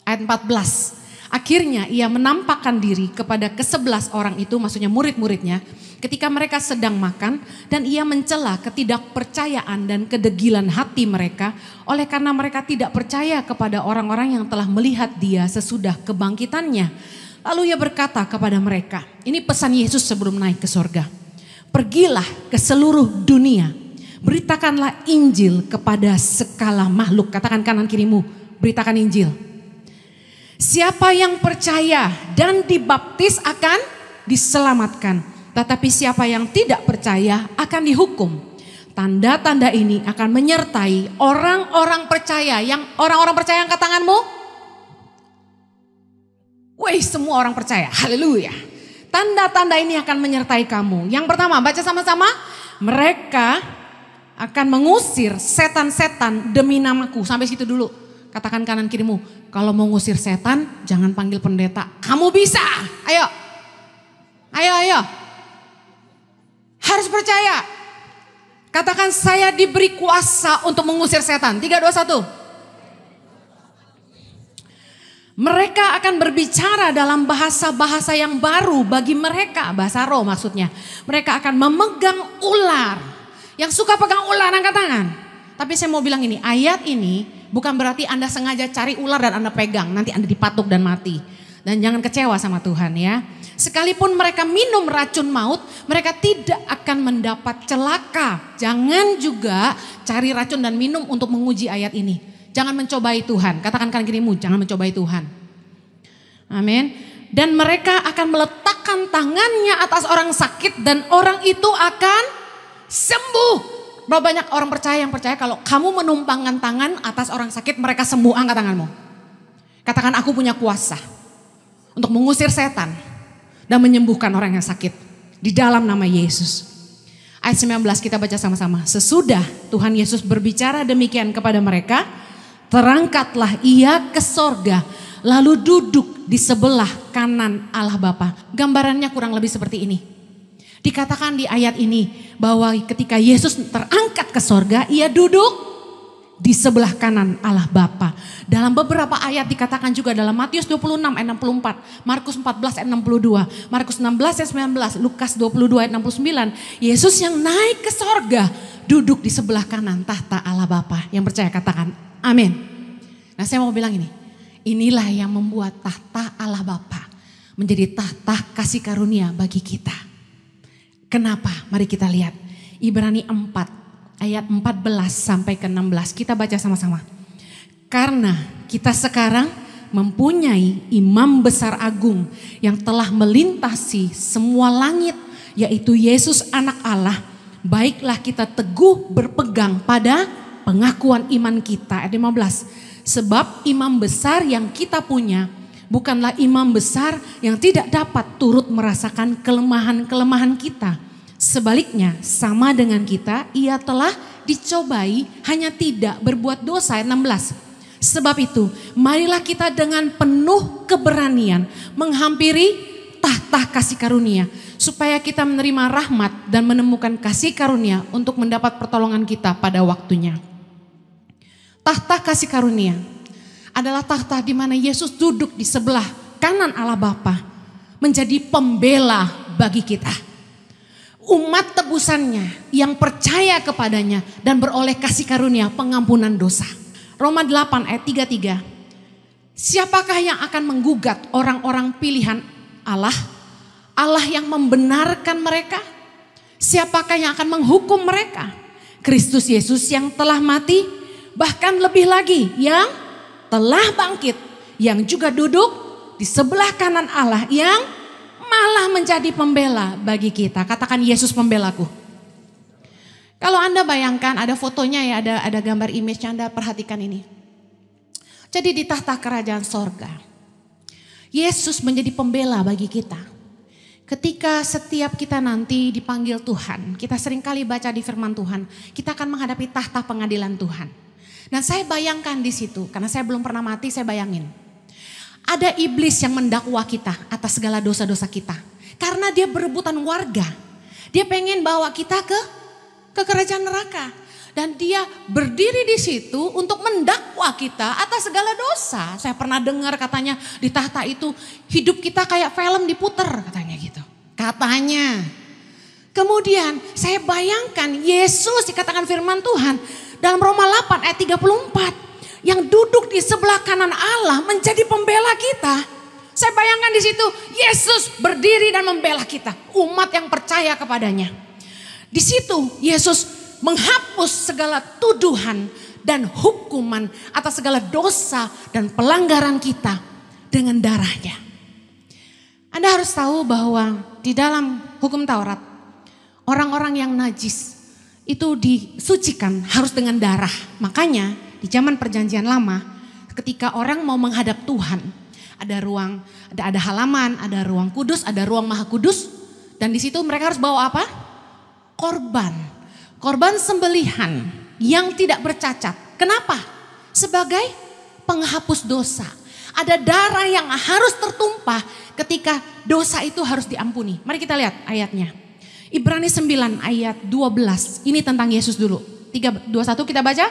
ayat 14. Akhirnya ia menampakkan diri kepada ke-11 orang itu, maksudnya murid-muridnya, ketika mereka sedang makan, dan ia mencela ketidakpercayaan dan kedegilan hati mereka oleh karena mereka tidak percaya kepada orang-orang yang telah melihat dia sesudah kebangkitannya. Lalu ia berkata kepada mereka, ini pesan Yesus sebelum naik ke sorga. Pergilah ke seluruh dunia, beritakanlah Injil kepada segala makhluk. Katakan kanan kirimu, beritakan Injil. Siapa yang percaya dan dibaptis akan diselamatkan. Tetapi siapa yang tidak percaya akan dihukum. Tanda-tanda ini akan menyertai orang-orang percaya. Yang orang-orang percaya angkat tanganmu. Wih, semua orang percaya. Haleluya. Tanda-tanda ini akan menyertai kamu. Yang pertama, baca sama-sama. Mereka akan mengusir setan-setan demi namaku. Sampai situ dulu. Katakan kanan kirimu, kalau mau ngusir setan jangan panggil pendeta. Kamu bisa, ayo. Ayo. Harus percaya. Katakan saya diberi kuasa untuk mengusir setan. 3, 2, 1. Mereka akan berbicara dalam bahasa-bahasa yang baru bagi mereka. Bahasa roh maksudnya. Mereka akan memegang ular. Yang suka pegang ular angkat tangan. Tapi saya mau bilang ini, ayat ini bukan berarti Anda sengaja cari ular dan Anda pegang. Nanti Anda dipatuk dan mati. Dan jangan kecewa sama Tuhan ya. Sekalipun mereka minum racun maut, mereka tidak akan mendapat celaka. Jangan juga cari racun dan minum untuk menguji ayat ini. Jangan mencobai Tuhan. Katakan kanan kirimu, jangan mencobai Tuhan. Amin. Dan mereka akan meletakkan tangannya atas orang sakit dan orang itu akan sembuh. Berapa banyak orang percaya yang percaya kalau kamu menumpangkan tangan atas orang sakit mereka sembuh. Angkat tanganmu. Katakan aku punya kuasa untuk mengusir setan dan menyembuhkan orang yang sakit di dalam nama Yesus. Ayat 19 kita baca sama-sama. Sesudah Tuhan Yesus berbicara demikian kepada mereka, terangkatlah ia ke sorga lalu duduk di sebelah kanan Allah Bapa. Gambarannya kurang lebih seperti ini. Dikatakan di ayat ini bahwa ketika Yesus terangkat ke sorga, ia duduk di sebelah kanan Allah Bapa. Dalam beberapa ayat dikatakan juga dalam Matius 26 ayat 64, Markus 14 ayat 62, Markus 16 ayat 19, Lukas 22 ayat 69. Yesus yang naik ke sorga duduk di sebelah kanan tahta Allah Bapa. Yang percaya katakan amin. Nah saya mau bilang ini, inilah yang membuat tahta Allah Bapa menjadi tahta kasih karunia bagi kita. Kenapa? Mari kita lihat. Ibrani 4 ayat 14 sampai ke 16. Kita baca sama-sama. Karena kita sekarang mempunyai imam besar agung yang telah melintasi semua langit, yaitu Yesus anak Allah. Baiklah kita teguh berpegang pada pengakuan iman kita. Ayat 15. Sebab imam besar yang kita punya bukanlah imam besar yang tidak dapat turut merasakan kelemahan-kelemahan kita. Sebaliknya sama dengan kita, ia telah dicobai hanya tidak berbuat dosa. Ayat 16. Sebab itu marilah kita dengan penuh keberanian menghampiri tahta kasih karunia. Supaya kita menerima rahmat dan menemukan kasih karunia untuk mendapat pertolongan kita pada waktunya. Tahta kasih karunia adalah tahta di mana Yesus duduk di sebelah kanan Allah Bapa, menjadi pembela bagi kita. Umat tebusannya yang percaya kepadanya dan beroleh kasih karunia pengampunan dosa. Roma 8 ayat 33. Siapakah yang akan menggugat orang-orang pilihan Allah? Allah yang membenarkan mereka? Siapakah yang akan menghukum mereka? Kristus Yesus yang telah mati, bahkan lebih lagi yang telah bangkit, yang juga duduk di sebelah kanan Allah, yang malah menjadi pembela bagi kita. Katakan Yesus pembelaku. Kalau Anda bayangkan ada fotonya ya, ada gambar image-nya, Anda perhatikan ini. Jadi di tahta kerajaan sorga, Yesus menjadi pembela bagi kita. Ketika setiap kita nanti dipanggil Tuhan, kita seringkali baca di firman Tuhan, kita akan menghadapi tahta pengadilan Tuhan. Dan saya bayangkan di situ, karena saya belum pernah mati, saya bayangin. Ada iblis yang mendakwa kita atas segala dosa-dosa kita. Karena dia berebutan warga. Dia pengen bawa kita ke kerajaan neraka. Dan dia berdiri di situ untuk mendakwa kita atas segala dosa. Saya pernah dengar katanya di tahta itu hidup kita kayak film diputer katanya gitu. Katanya. Kemudian saya bayangkan Yesus dikatakan firman Tuhan dalam Roma 8 ayat 34. Yang duduk di sebelah kanan Allah menjadi pembela kita. Saya bayangkan di situ Yesus berdiri dan membela kita. Umat yang percaya kepadanya. Di situ Yesus menghapus segala tuduhan dan hukuman atas segala dosa dan pelanggaran kita dengan darahnya. Anda harus tahu bahwa di dalam hukum Taurat, orang-orang yang najis itu disucikan harus dengan darah. Makanya di zaman perjanjian lama ketika orang mau menghadap Tuhan, ada ruang, ada halaman, ada ruang kudus, ada ruang maha kudus. Dan di situ mereka harus bawa apa? Korban. Korban sembelihan yang tidak bercacat. Kenapa? Sebagai penghapus dosa. Ada darah yang harus tertumpah ketika dosa itu harus diampuni. Mari kita lihat ayatnya. Ibrani 9 ayat 12. Ini tentang Yesus dulu. 3:21 kita baca.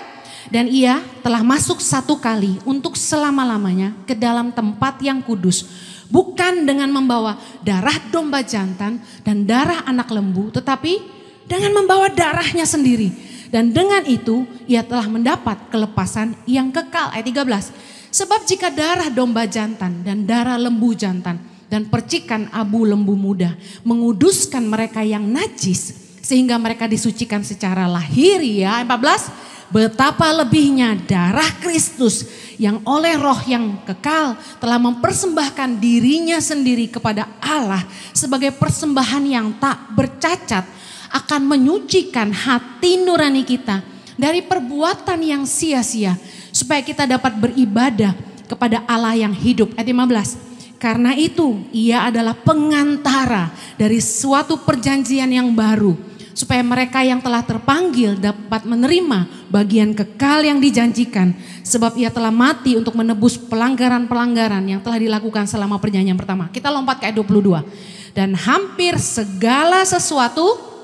Dan ia telah masuk satu kali untuk selama-lamanya ke dalam tempat yang kudus. Bukan dengan membawa darah domba jantan dan darah anak lembu, tetapi dengan membawa darahnya sendiri. Dan dengan itu ia telah mendapat kelepasan yang kekal. Ayat 13. Sebab jika darah domba jantan dan darah lembu jantan dan percikan abu lembu muda menguduskan mereka yang najis sehingga mereka disucikan secara lahiriah. 14. Betapa lebihnya darah Kristus yang oleh roh yang kekal telah mempersembahkan dirinya sendiri kepada Allah sebagai persembahan yang tak bercacat, akan menyucikan hati nurani kita dari perbuatan yang sia-sia supaya kita dapat beribadah kepada Allah yang hidup. Ayat 15. Karena itu ia adalah pengantara dari suatu perjanjian yang baru supaya mereka yang telah terpanggil dapat menerima bagian kekal yang dijanjikan, sebab ia telah mati untuk menebus pelanggaran-pelanggaran yang telah dilakukan selama perjanjian pertama. Kita lompat ke ayat 22. Dan hampir segala sesuatu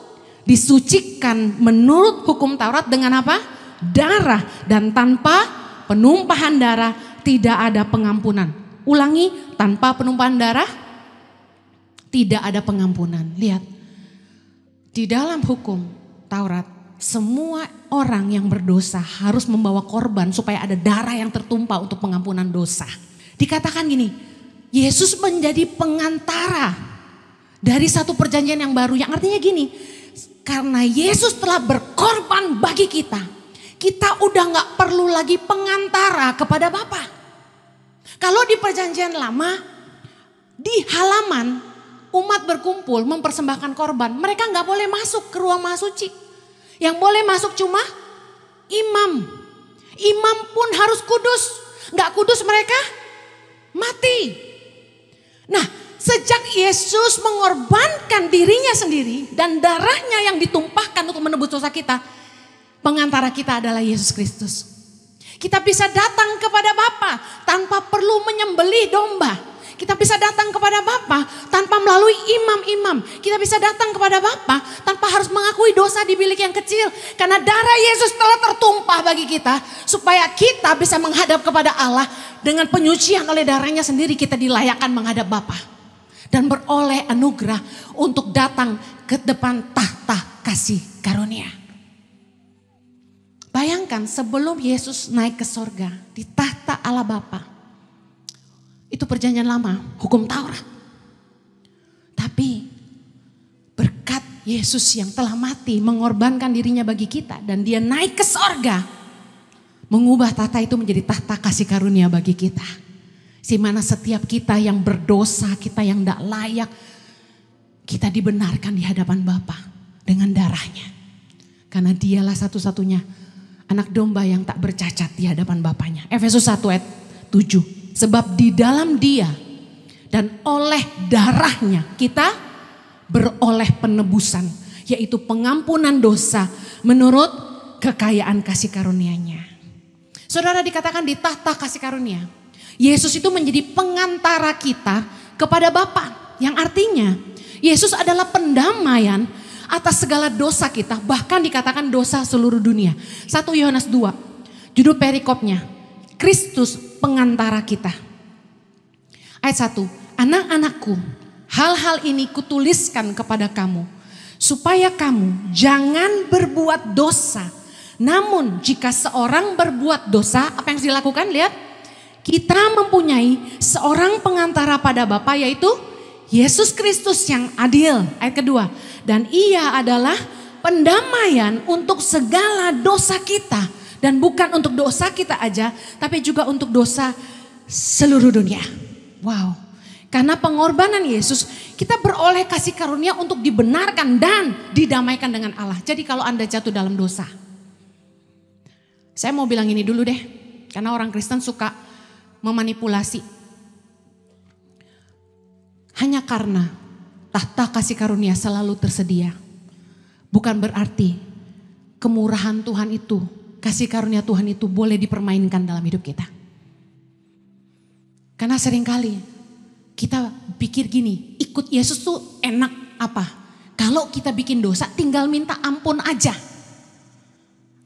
disucikan menurut hukum Taurat dengan apa? Darah. Dan tanpa penumpahan darah tidak ada pengampunan. Ulangi, tanpa penumpahan darah tidak ada pengampunan. Lihat, di dalam hukum Taurat semua orang yang berdosa harus membawa korban supaya ada darah yang tertumpah untuk pengampunan dosa. Dikatakan gini, Yesus menjadi pengantara dari satu perjanjian yang baru, yang artinya gini, karena Yesus telah berkorban bagi kita, kita udah gak perlu lagi pengantara kepada Bapa. Kalau di perjanjian lama, di halaman umat berkumpul mempersembahkan korban, mereka gak boleh masuk ke ruang maha suci. Yang boleh masuk cuma imam. Imam pun harus kudus, gak kudus mereka mati. Nah, sejak Yesus mengorbankan dirinya sendiri dan darahnya yang ditumpahkan untuk menebus dosa kita, pengantara kita adalah Yesus Kristus. Kita bisa datang kepada Bapa tanpa perlu menyembelih domba. Kita bisa datang kepada Bapa tanpa melalui imam-imam. Kita bisa datang kepada Bapa tanpa harus mengakui dosa di bilik yang kecil. Karena darah Yesus telah tertumpah bagi kita supaya kita bisa menghadap kepada Allah dengan penyucian oleh darahnya sendiri. Kita dilayakkan menghadap Bapa dan beroleh anugerah untuk datang ke depan tahta kasih karunia. Bayangkan sebelum Yesus naik ke sorga di tahta Allah Bapa, itu perjanjian lama, hukum Taurat. Tapi berkat Yesus yang telah mati mengorbankan dirinya bagi kita dan dia naik ke sorga, mengubah tahta itu menjadi tahta kasih karunia bagi kita. Di mana setiap kita yang berdosa, kita yang tidak layak, kita dibenarkan di hadapan Bapa dengan darahnya. Karena dialah satu-satunya anak domba yang tak bercacat di hadapan Bapanya. Efesus 1 ayat 7. Sebab di dalam dia dan oleh darahnya kita beroleh penebusan. Yaitu pengampunan dosa menurut kekayaan kasih karunia-Nya. Saudara, dikatakan di tahta kasih karunia, Yesus itu menjadi pengantara kita kepada Bapa. Yang artinya Yesus adalah pendamaian atas segala dosa kita, bahkan dikatakan dosa seluruh dunia. 1 Yohanes 2, judul perikopnya, Kristus pengantara kita. Ayat 1, anak-anakku, hal-hal ini kutuliskan kepada kamu, supaya kamu jangan berbuat dosa. Namun jika seorang berbuat dosa, apa yang harus dilakukan? Lihat, kita mempunyai seorang pengantara pada Bapa, yaitu Yesus Kristus yang adil. Ayat kedua, dan ia adalah pendamaian untuk segala dosa kita. Dan bukan untuk dosa kita aja, tapi juga untuk dosa seluruh dunia. Wow, karena pengorbanan Yesus, kita beroleh kasih karunia untuk dibenarkan dan didamaikan dengan Allah. Jadi kalau Anda jatuh dalam dosa, saya mau bilang ini dulu deh, karena orang Kristen suka memanipulasi. Hanya karena tahta kasih karunia selalu tersedia, bukan berarti kemurahan Tuhan itu, kasih karunia Tuhan itu boleh dipermainkan dalam hidup kita. Karena seringkali kita pikir gini, ikut Yesus tuh enak apa? Kalau kita bikin dosa tinggal minta ampun aja.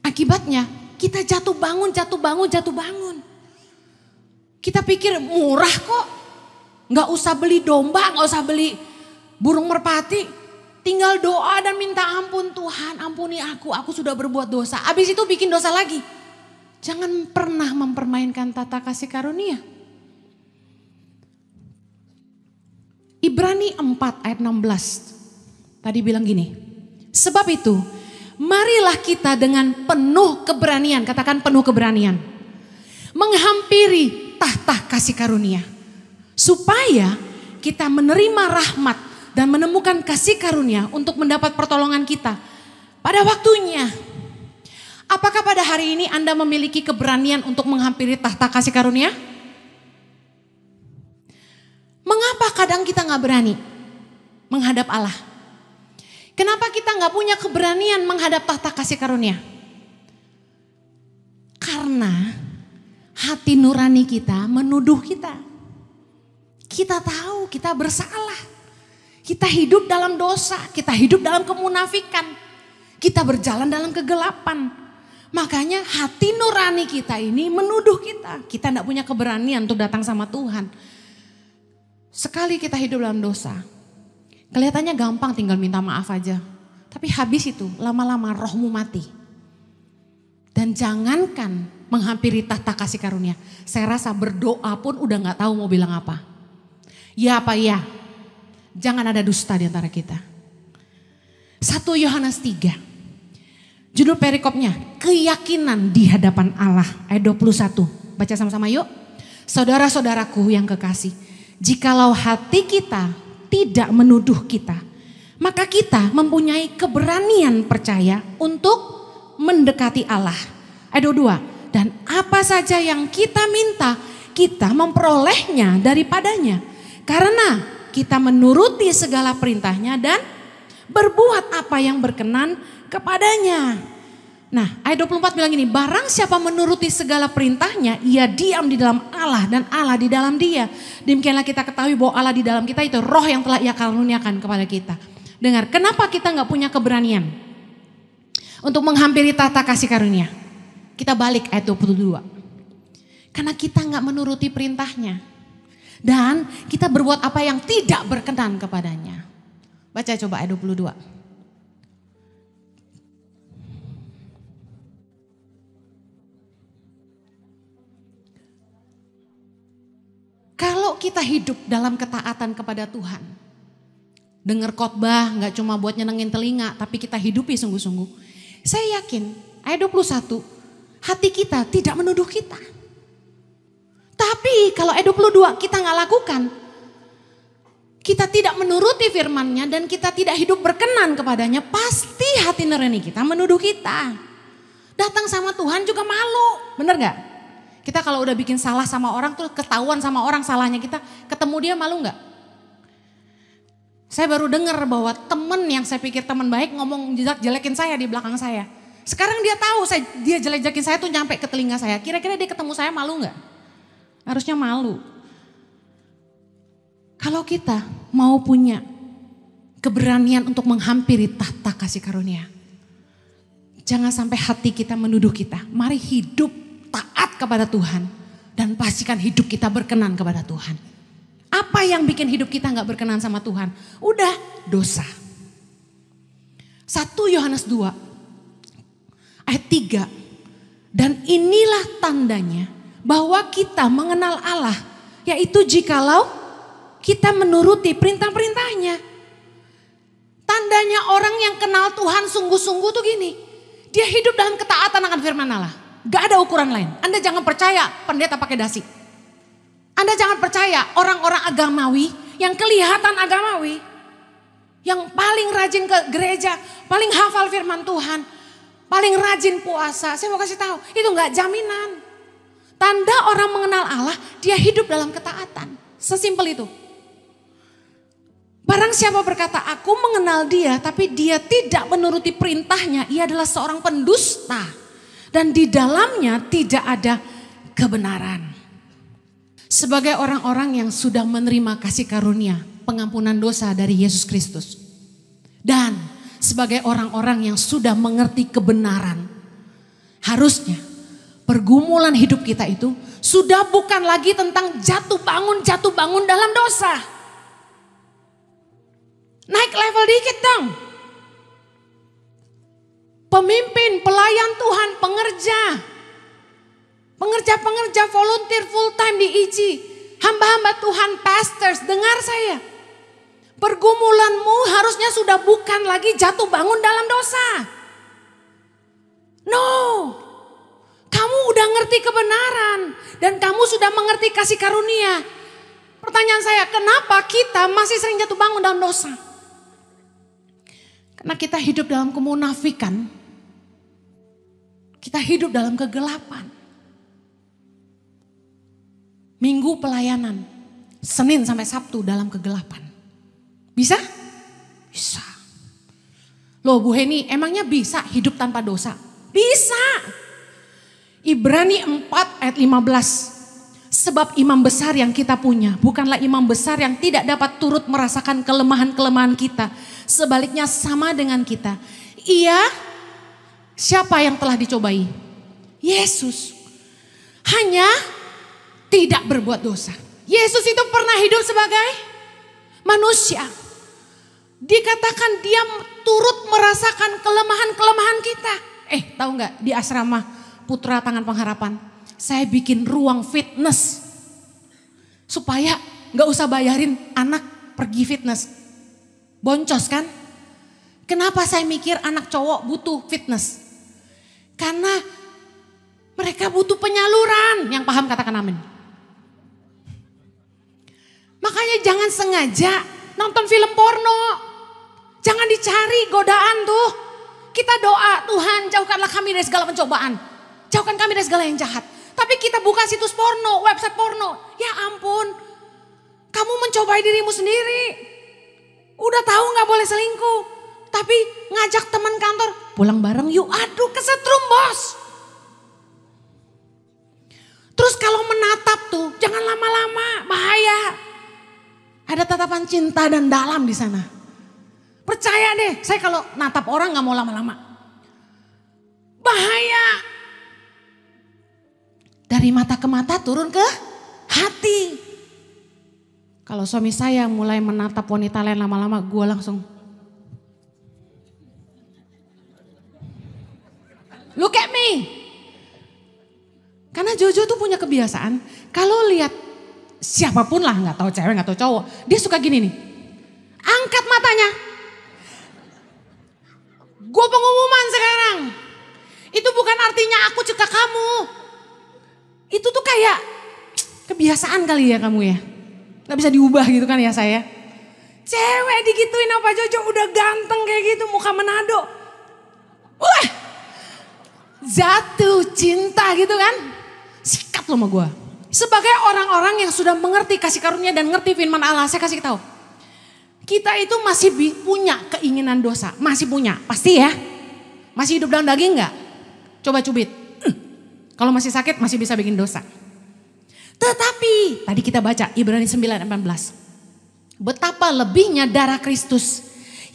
Akibatnya kita jatuh bangun. Kita pikir murah kok. Gak usah beli domba, gak usah beli burung merpati. Tinggal doa dan minta ampun, Tuhan ampuni aku sudah berbuat dosa. Habis itu bikin dosa lagi. Jangan pernah mempermainkan tata kasih karunia. Ibrani 4 ayat 16 tadi bilang gini, sebab itu marilah kita dengan penuh keberanian, katakan penuh keberanian, menghampiri tahta kasih karunia, supaya kita menerima rahmat dan menemukan kasih karunia untuk mendapat pertolongan kita pada waktunya. Apakah pada hari ini Anda memiliki keberanian untuk menghampiri tahta kasih karunia? Mengapa kadang kita gak berani menghadap Allah? Kenapa kita gak punya keberanian menghadap tahta kasih karunia? Karena hati nurani kita menuduh kita. Kita tahu kita bersalah. Kita hidup dalam dosa, kita hidup dalam kemunafikan. Kita berjalan dalam kegelapan. Makanya hati nurani kita ini menuduh kita. Kita gak punya keberanian untuk datang sama Tuhan. Sekali kita hidup dalam dosa, kelihatannya gampang tinggal minta maaf aja. Tapi habis itu lama-lama rohmu mati. Dan jangankan menghampiri tahta kasih karunia. Saya rasa berdoa pun udah gak tahu mau bilang apa. Ya apa ya? Jangan ada dusta di antara kita. 1 Yohanes 3. Judul perikopnya, keyakinan di hadapan Allah. Ayat 21. Baca sama-sama yuk. Saudara-saudaraku yang kekasih. Jikalau hati kita tidak menuduh kita, maka kita mempunyai keberanian percaya untuk mendekati Allah. Ayat 22. Dan apa saja yang kita minta, kita memperolehnya daripadanya. Karena kita menuruti segala perintahnya dan berbuat apa yang berkenan kepadanya. Nah, ayat 24 bilang gini, barang siapa menuruti segala perintahnya, ia diam di dalam Allah dan Allah di dalam dia. Demikianlah kita ketahui bahwa Allah di dalam kita itu roh yang telah ia karuniakan kepada kita. Dengar, kenapa kita gak punya keberanian untuk menghampiri tahta kasih karunia? Kita balik ayat 22. Karena kita gak menuruti perintahnya. Dan kita berbuat apa yang tidak berkenan kepadanya. Baca coba ayat 22. Kalau kita hidup dalam ketaatan kepada Tuhan, dengar khotbah gak cuma buat nyenengin telinga, tapi kita hidupi sungguh-sungguh. Saya yakin ayat 21, hati kita tidak menuduh kita. Tapi kalau ayat 22 kita gak lakukan, kita tidak menuruti firman-Nya dan kita tidak hidup berkenan kepadanya, pasti hati nurani kita menuduh kita. Datang sama Tuhan juga malu, bener gak? Kita kalau udah bikin salah sama orang tuh ketahuan sama orang salahnya kita, ketemu dia malu gak? Saya baru dengar bahwa temen yang saya pikir teman baik ngomong jelekin saya di belakang saya. Sekarang dia tahu dia jelek-jelekin saya tuh nyampe ke telinga saya. Kira-kira dia ketemu saya malu gak? Harusnya malu. Kalau kita mau punya keberanian untuk menghampiri tahta kasih karunia. Jangan sampai hati kita menuduh kita. Mari hidup taat kepada Tuhan dan pastikan hidup kita berkenan kepada Tuhan. Apa yang bikin hidup kita gak berkenan sama Tuhan? Udah, dosa. 1 Yohanes 2 ayat 3. Dan inilah tandanya bahwa kita mengenal Allah, yaitu jikalau kita menuruti perintah-perintahnya. Tandanya orang yang kenal Tuhan sungguh-sungguh tuh gini. Dia hidup dalam ketaatan akan firman Allah. Gak ada ukuran lain. Anda jangan percaya pendeta pakai dasi. Anda jangan percaya orang-orang agamawi yang kelihatan agamawi. Yang paling rajin ke gereja, paling hafal firman Tuhan, paling rajin puasa. Saya mau kasih tahu, itu gak jaminan. Tanda orang mengenal Allah, dia hidup dalam ketaatan. Sesimpel itu. Barang siapa berkata, aku mengenal dia, tapi dia tidak menuruti perintahnya, ia adalah seorang pendusta. Dan di dalamnya tidak ada kebenaran. Sebagai orang-orang yang sudah menerima kasih karunia, pengampunan dosa dari Yesus Kristus. Dan sebagai orang-orang yang sudah mengerti kebenaran, harusnya pergumulan hidup kita itu sudah bukan lagi tentang jatuh bangun dalam dosa. Naik level dikit dong. Pemimpin, pelayan Tuhan, pengerja volunteer full time di IG, hamba-hamba Tuhan, pastors, dengar saya. Pergumulanmu harusnya sudah bukan lagi jatuh bangun dalam dosa. No. Kamu udah ngerti kebenaran dan kamu sudah mengerti kasih karunia. Pertanyaan saya, kenapa kita masih sering jatuh bangun dalam dosa? Karena kita hidup dalam kemunafikan. Kita hidup dalam kegelapan. Minggu pelayanan, Senin sampai Sabtu dalam kegelapan. Bisa? Bisa. Loh Bu Heni, emangnya bisa hidup tanpa dosa? Bisa. Ibrani 4 ayat 15. Sebab imam besar yang kita punya bukanlah imam besar yang tidak dapat turut merasakan kelemahan-kelemahan kita. Sebaliknya sama dengan kita. Siapa yang telah dicobai? Yesus. Hanya tidak berbuat dosa. Yesus itu pernah hidup sebagai manusia. Dikatakan dia turut merasakan kelemahan-kelemahan kita. Tahu nggak di asrama Putra Tangan Pengharapan, saya bikin ruang fitness supaya nggak usah bayarin anak pergi fitness. Boncos kan? Kenapa saya mikir anak cowok butuh fitness? Karena mereka butuh penyaluran. Yang paham katakan amin. Makanya jangan sengaja nonton film porno. Jangan dicari godaan tuh. Kita doa, Tuhan jauhkanlah kami dari segala pencobaan. Jauhkan kami dari segala yang jahat. Tapi kita buka situs porno, website porno. Ya ampun, kamu mencobai dirimu sendiri. Udah tahu gak boleh selingkuh. Tapi ngajak teman kantor, pulang bareng yuk, aduh kesetrum bos. Terus kalau menatap tuh, jangan lama-lama, bahaya. Ada tatapan cinta dan dalam di sana. Percaya deh, saya kalau natap orang gak mau lama-lama. Bahaya. Dari mata ke mata turun ke hati. Kalau suami saya mulai menatap wanita lain lama-lama, gue langsung. Look at me. Karena Jojo tuh punya kebiasaan, kalau lihat siapapun lah, gak tahu cewek, gak tahu cowok, dia suka gini nih. Angkat matanya. Gue pengumuman sekarang. Itu bukan artinya aku cekak kamu. Itu tuh kayak kebiasaan kali ya kamu ya. Gak bisa diubah gitu kan ya saya. Cewek digituin apa Jojo udah ganteng kayak gitu, muka Manado. Wah, jatuh cinta gitu kan. Sikat lo sama gue. Sebagai orang-orang yang sudah mengerti kasih karunia dan ngerti firman Allah, saya kasih tahu. Kita itu masih punya keinginan dosa. Masih punya, pasti ya. Masih hidup dalam daging gak? Coba cubit. Kalau masih sakit masih bisa bikin dosa. Tetapi tadi kita baca Ibrani 9:18. Betapa lebihnya darah Kristus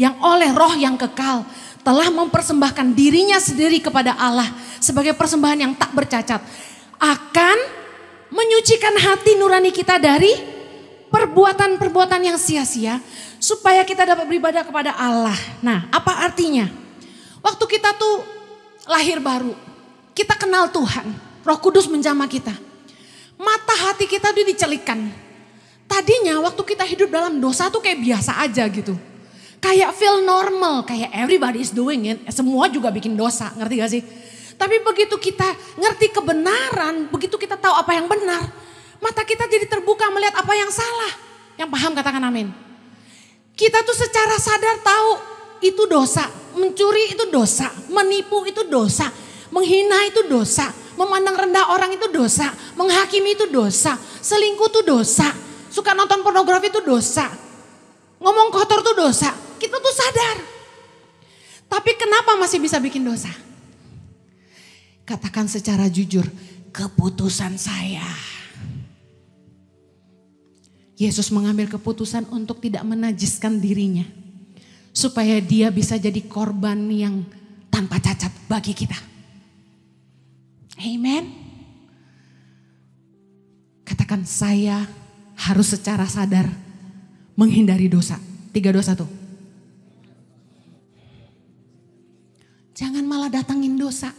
yang oleh roh yang kekal telah mempersembahkan dirinya sendiri kepada Allah sebagai persembahan yang tak bercacat, akan menyucikan hati nurani kita dari perbuatan-perbuatan yang sia-sia supaya kita dapat beribadah kepada Allah. Nah, apa artinya? Waktu kita tuh lahir baru, kita kenal Tuhan, Roh Kudus menjamah kita. Mata hati kita tuh dicelikan. Tadinya waktu kita hidup dalam dosa tuh kayak biasa aja gitu. Kayak feel normal, kayak everybody is doing it. Semua juga bikin dosa, ngerti gak sih? Tapi begitu kita ngerti kebenaran, begitu kita tahu apa yang benar, mata kita jadi terbuka melihat apa yang salah. Yang paham katakan amin. Kita tuh secara sadar tahu itu dosa. Mencuri itu dosa, menipu itu dosa, menghina itu dosa, memandang rendah orang itu dosa, menghakimi itu dosa, selingkuh itu dosa, suka nonton pornografi itu dosa, ngomong kotor itu dosa. Kita tuh sadar. Tapi kenapa masih bisa bikin dosa? Katakan secara jujur, keputusan saya. Yesus mengambil keputusan untuk tidak menajiskan dirinya. Supaya dia bisa jadi korban yang tanpa cacat bagi kita. Amen. Katakan saya harus secara sadar menghindari dosa. 3 dosa tuh. Jangan malah datangin dosa.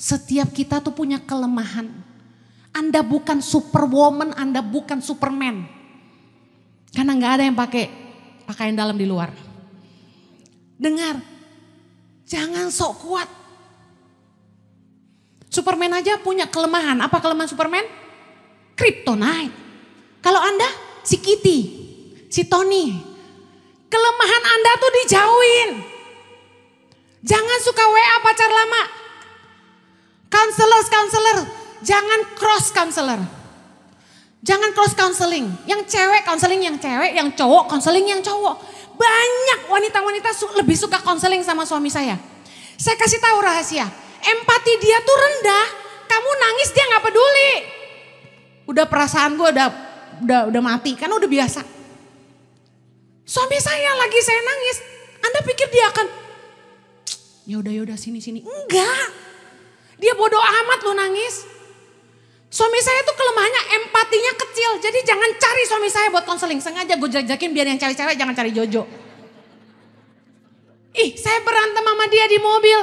Setiap kita tuh punya kelemahan. Anda bukan superwoman, Anda bukan superman. Karena gak ada yang pakai pakaian dalam di luar. Dengar, jangan sok kuat. Superman aja punya kelemahan. Apa kelemahan Superman? Kryptonite. Kalau Anda, si Kitty, si Tony. Kelemahan Anda tuh dijauhin. Jangan suka WA pacar lama. Counselor, jangan cross counselor. Jangan cross counseling. Yang cewek counseling yang cewek, yang cowok counseling yang cowok. Banyak wanita-wanita lebih suka konseling sama suami saya. Saya kasih tahu rahasia. Empati dia tuh rendah. Kamu nangis dia gak peduli. Udah perasaan gue udah mati. Karena udah biasa. Suami saya lagi saya nangis. Anda pikir dia akan yaudah sini. Enggak. Dia bodoh amat lo nangis. Suami saya tuh kelemahannya empatinya kecil. Jadi jangan cari suami saya buat konseling. Sengaja gue jelek-jelekin biar yang cewek-cewek jangan cari Jojo. Saya berantem sama dia di mobil.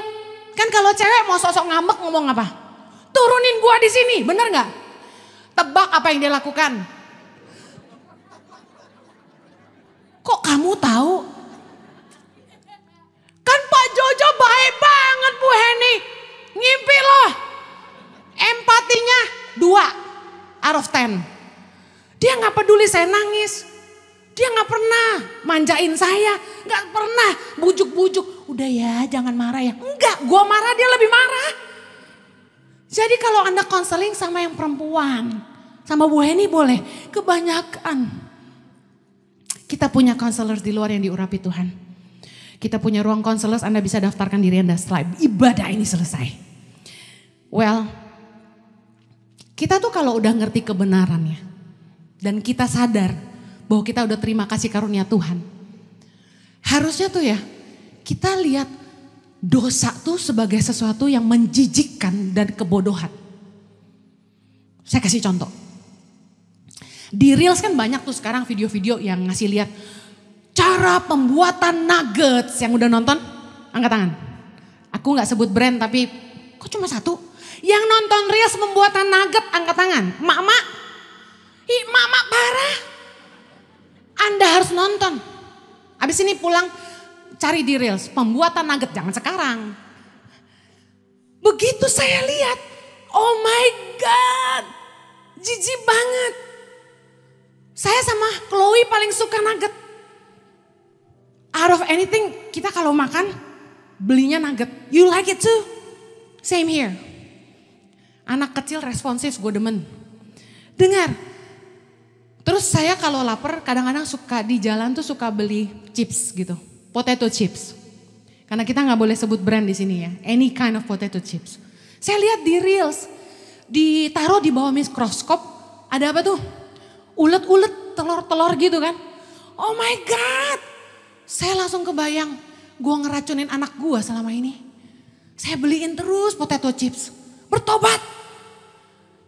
Kan kalau cewek mau sosok ngambek ngomong apa? Turunin gua di sini, bener gak? Tebak apa yang dia lakukan? Kok kamu tahu? Kan Pak Jojo baik banget Bu Heni. Ngimpi loh. Empatinya 2 out of 10. Dia gak peduli saya nangis. Dia gak pernah manjain saya. Gak pernah bujuk-bujuk. Udah ya jangan marah ya. Enggak, gue marah dia lebih marah. Jadi kalau Anda konseling sama yang perempuan. Sama Bu Heni boleh. Kebanyakan. Kita punya konselor di luar yang diurapi Tuhan. Kita punya ruang konselor, Anda bisa daftarkan diri Anda setelah ibadah ini selesai. Well, kita tuh kalau udah ngerti kebenarannya dan kita sadar bahwa kita udah terima kasih karunia Tuhan. Harusnya tuh ya kita lihat dosa tuh sebagai sesuatu yang menjijikkan dan kebodohan. Saya kasih contoh. Di Reels kan banyak tuh sekarang video-video yang ngasih lihat cara pembuatan nuggets. Yang udah nonton angkat tangan. Aku gak sebut brand tapi kok cuma 1? Yang nonton Reels pembuatan nugget angkat tangan. Mak-mak. Mak-mak parah. Anda harus nonton. Abis ini pulang cari di Reels pembuatan nugget. Jangan sekarang. Begitu saya lihat. Oh my God. Jijik banget. Saya sama Chloe paling suka nugget. Out of anything kita kalau makan belinya nugget. You like it too? Same here. Anak kecil responsif, gue demen. Dengar. Terus saya kalau lapar kadang-kadang suka di jalan tuh suka beli chips gitu. Potato chips. Karena kita gak boleh sebut brand di sini ya. Any kind of potato chips. Saya lihat di Reels. Ditaruh di bawah mikroskop. Ada apa tuh? Ulet-ulet, telur-telur gitu kan. Oh my God. Saya langsung kebayang, gue ngeracunin anak gue selama ini. Saya beliin terus potato chips. Bertobat.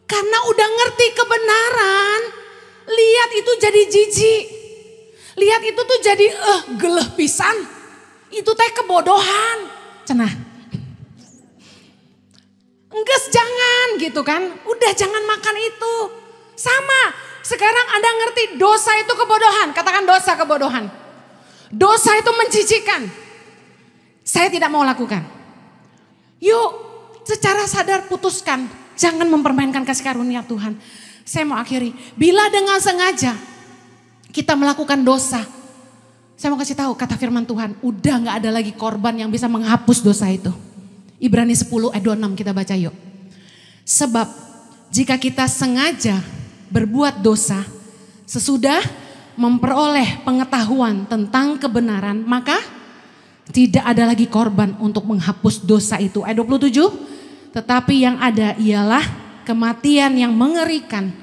Karena udah ngerti kebenaran. Lihat itu jadi jijik. Lihat itu tuh jadi geleh pisan. Itu teh kebodohan. Cenah. Engges jangan gitu kan. Udah jangan makan itu. Sama. Sekarang Anda ngerti dosa itu kebodohan. Katakan dosa kebodohan. Dosa itu menjijikkan. Saya tidak mau lakukan. Yuk secara sadar putuskan. Jangan mempermainkan kasih karunia Tuhan. Saya mau akhiri. Bila dengan sengaja kita melakukan dosa. Saya mau kasih tahu kata firman Tuhan. Udah gak ada lagi korban yang bisa menghapus dosa itu. Ibrani 10 ayat 26 kita baca yuk. Sebab jika kita sengaja berbuat dosa. Sesudah memperoleh pengetahuan tentang kebenaran, maka tidak ada lagi korban untuk menghapus dosa itu. Ayat 27, tetapi yang ada ialah kematian yang mengerikan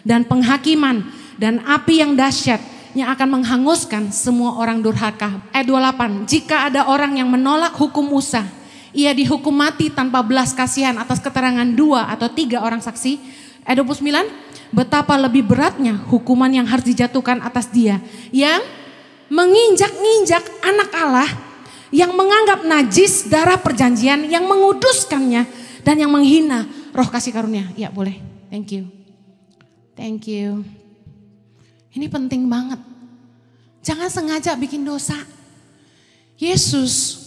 dan penghakiman dan api yang dahsyat yang akan menghanguskan semua orang durhaka. Ayat 28, jika ada orang yang menolak hukum Musa, ia dihukum mati tanpa belas kasihan atas keterangan 2 atau 3 orang saksi. Ayat 29, betapa lebih beratnya hukuman yang harus dijatuhkan atas dia yang menginjak-injak anak Allah, yang menganggap najis darah perjanjian, yang menguduskannya dan yang menghina roh kasih karunia. Ya boleh, thank you. Thank you. Ini penting banget. Jangan sengaja bikin dosa. Yesus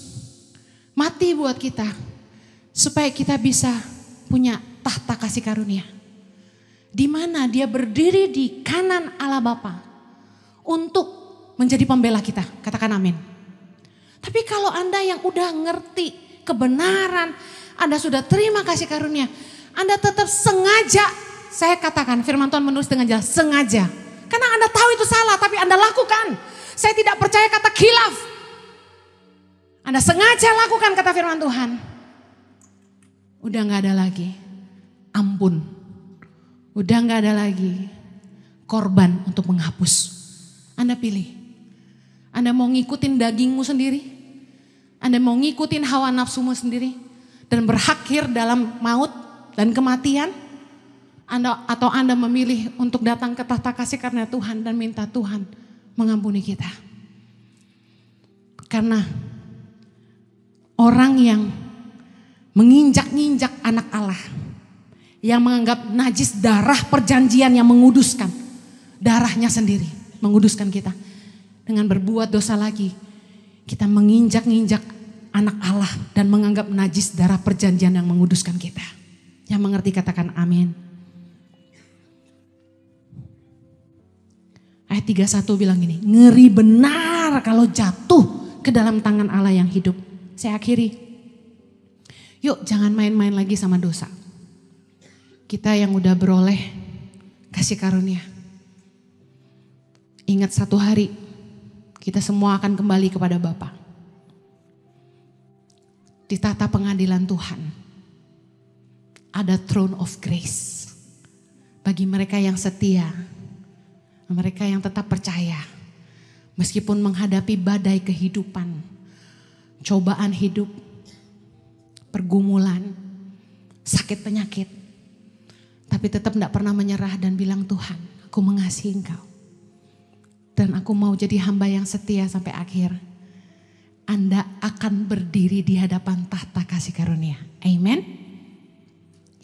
mati buat kita supaya kita bisa punya tahta kasih karunia. Di mana dia berdiri di kanan Allah Bapa untuk menjadi pembela kita. Katakan amin. Tapi kalau Anda yang udah ngerti kebenaran, Anda sudah terima kasih karunia, Anda tetap sengaja, saya katakan firman Tuhan menulis dengan jelas, sengaja. Karena Anda tahu itu salah tapi Anda lakukan. Saya tidak percaya kata khilaf. Anda sengaja lakukan kata firman Tuhan. Udah gak ada lagi ampun. Udah gak ada lagi korban untuk menghapus. Anda pilih. Anda mau ngikutin dagingmu sendiri. Anda mau ngikutin hawa nafsumu sendiri. Dan berakhir dalam maut dan kematian. Atau Anda memilih untuk datang ke tahta kasih karunia Tuhan dan minta Tuhan mengampuni kita. Karena orang yang menginjak-injak anak Allah, yang menganggap najis darah perjanjian yang menguduskan. Darahnya sendiri menguduskan kita. Dengan berbuat dosa lagi, kita menginjak-injak anak Allah dan menganggap najis darah perjanjian yang menguduskan kita. Yang mengerti katakan amin. Ayat 31 bilang gini, ngeri benar kalau jatuh ke dalam tangan Allah yang hidup. Saya akhiri. Yuk jangan main-main lagi sama dosa. Kita yang udah beroleh kasih karunia. Ingat satu hari kita semua akan kembali kepada Bapa. Di tahta pengadilan Tuhan ada throne of grace. Bagi mereka yang setia, mereka yang tetap percaya. Meskipun menghadapi badai kehidupan, cobaan hidup, pergumulan, sakit penyakit. Tapi tetap tidak pernah menyerah dan bilang Tuhan, aku mengasihi Engkau. Dan aku mau jadi hamba yang setia sampai akhir. Anda akan berdiri di hadapan tahta kasih karunia. Amen.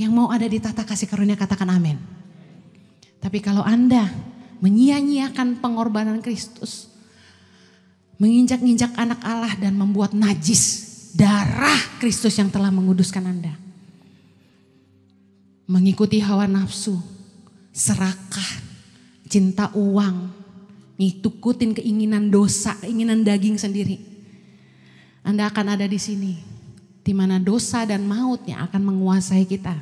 Yang mau ada di tahta kasih karunia katakan amin. Tapi kalau Anda menyia-nyiakan pengorbanan Kristus, menginjak-injak anak Allah dan membuat najis darah Kristus yang telah menguduskan Anda, mengikuti hawa nafsu, serakah, cinta uang, ngikutin keinginan dosa, keinginan daging sendiri. Anda akan ada di sini, di mana dosa dan mautnya akan menguasai kita.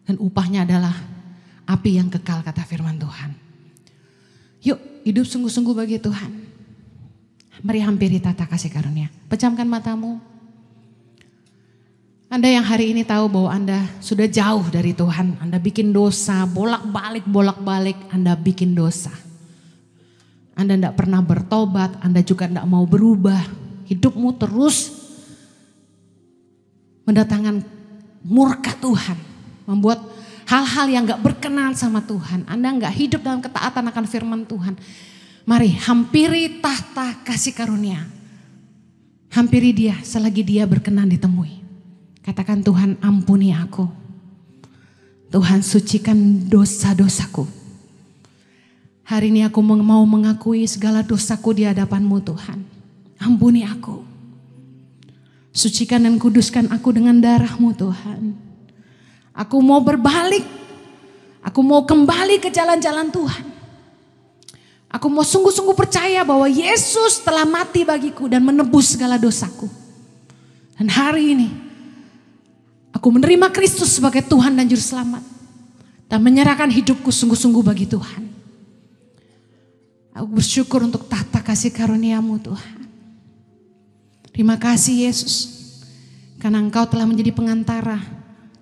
Dan upahnya adalah api yang kekal kata firman Tuhan. Yuk hidup sungguh-sungguh bagi Tuhan. Mari hampiri tahta kasih karunia. Pejamkan matamu. Anda yang hari ini tahu bahwa Anda sudah jauh dari Tuhan. Anda bikin dosa, bolak-balik, Anda bikin dosa. Anda tidak pernah bertobat, Anda juga tidak mau berubah. Hidupmu terus mendatangkan murka Tuhan. Membuat hal-hal yang gak berkenan sama Tuhan. Anda gak hidup dalam ketaatan akan firman Tuhan. Mari hampiri tahta kasih karunia. Hampiri dia selagi dia berkenan ditemui. Katakan, Tuhan ampuni aku. Tuhan sucikan dosa-dosaku. Hari ini aku mau mengakui segala dosaku di hadapan-Mu Tuhan. Ampuni aku. Sucikan dan kuduskan aku dengan darah-Mu Tuhan. Aku mau berbalik. Aku mau kembali ke jalan-jalan Tuhan. Aku mau sungguh-sungguh percaya bahwa Yesus telah mati bagiku dan menebus segala dosaku. Dan hari ini aku menerima Kristus sebagai Tuhan dan Juru Selamat. Dan menyerahkan hidupku sungguh-sungguh bagi Tuhan. Aku bersyukur untuk tahta kasih karunia-Mu Tuhan. Terima kasih Yesus. Karena Engkau telah menjadi pengantara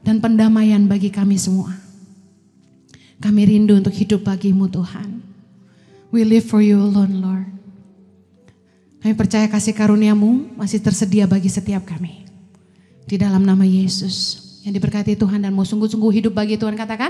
dan pendamaian bagi kami semua. Kami rindu untuk hidup bagi-Mu Tuhan. We live for You alone Lord. Kami percaya kasih karunia-Mu masih tersedia bagi setiap kami. Di dalam nama Yesus. Yang diberkati Tuhan dan mau sungguh-sungguh hidup bagi Tuhan, katakan.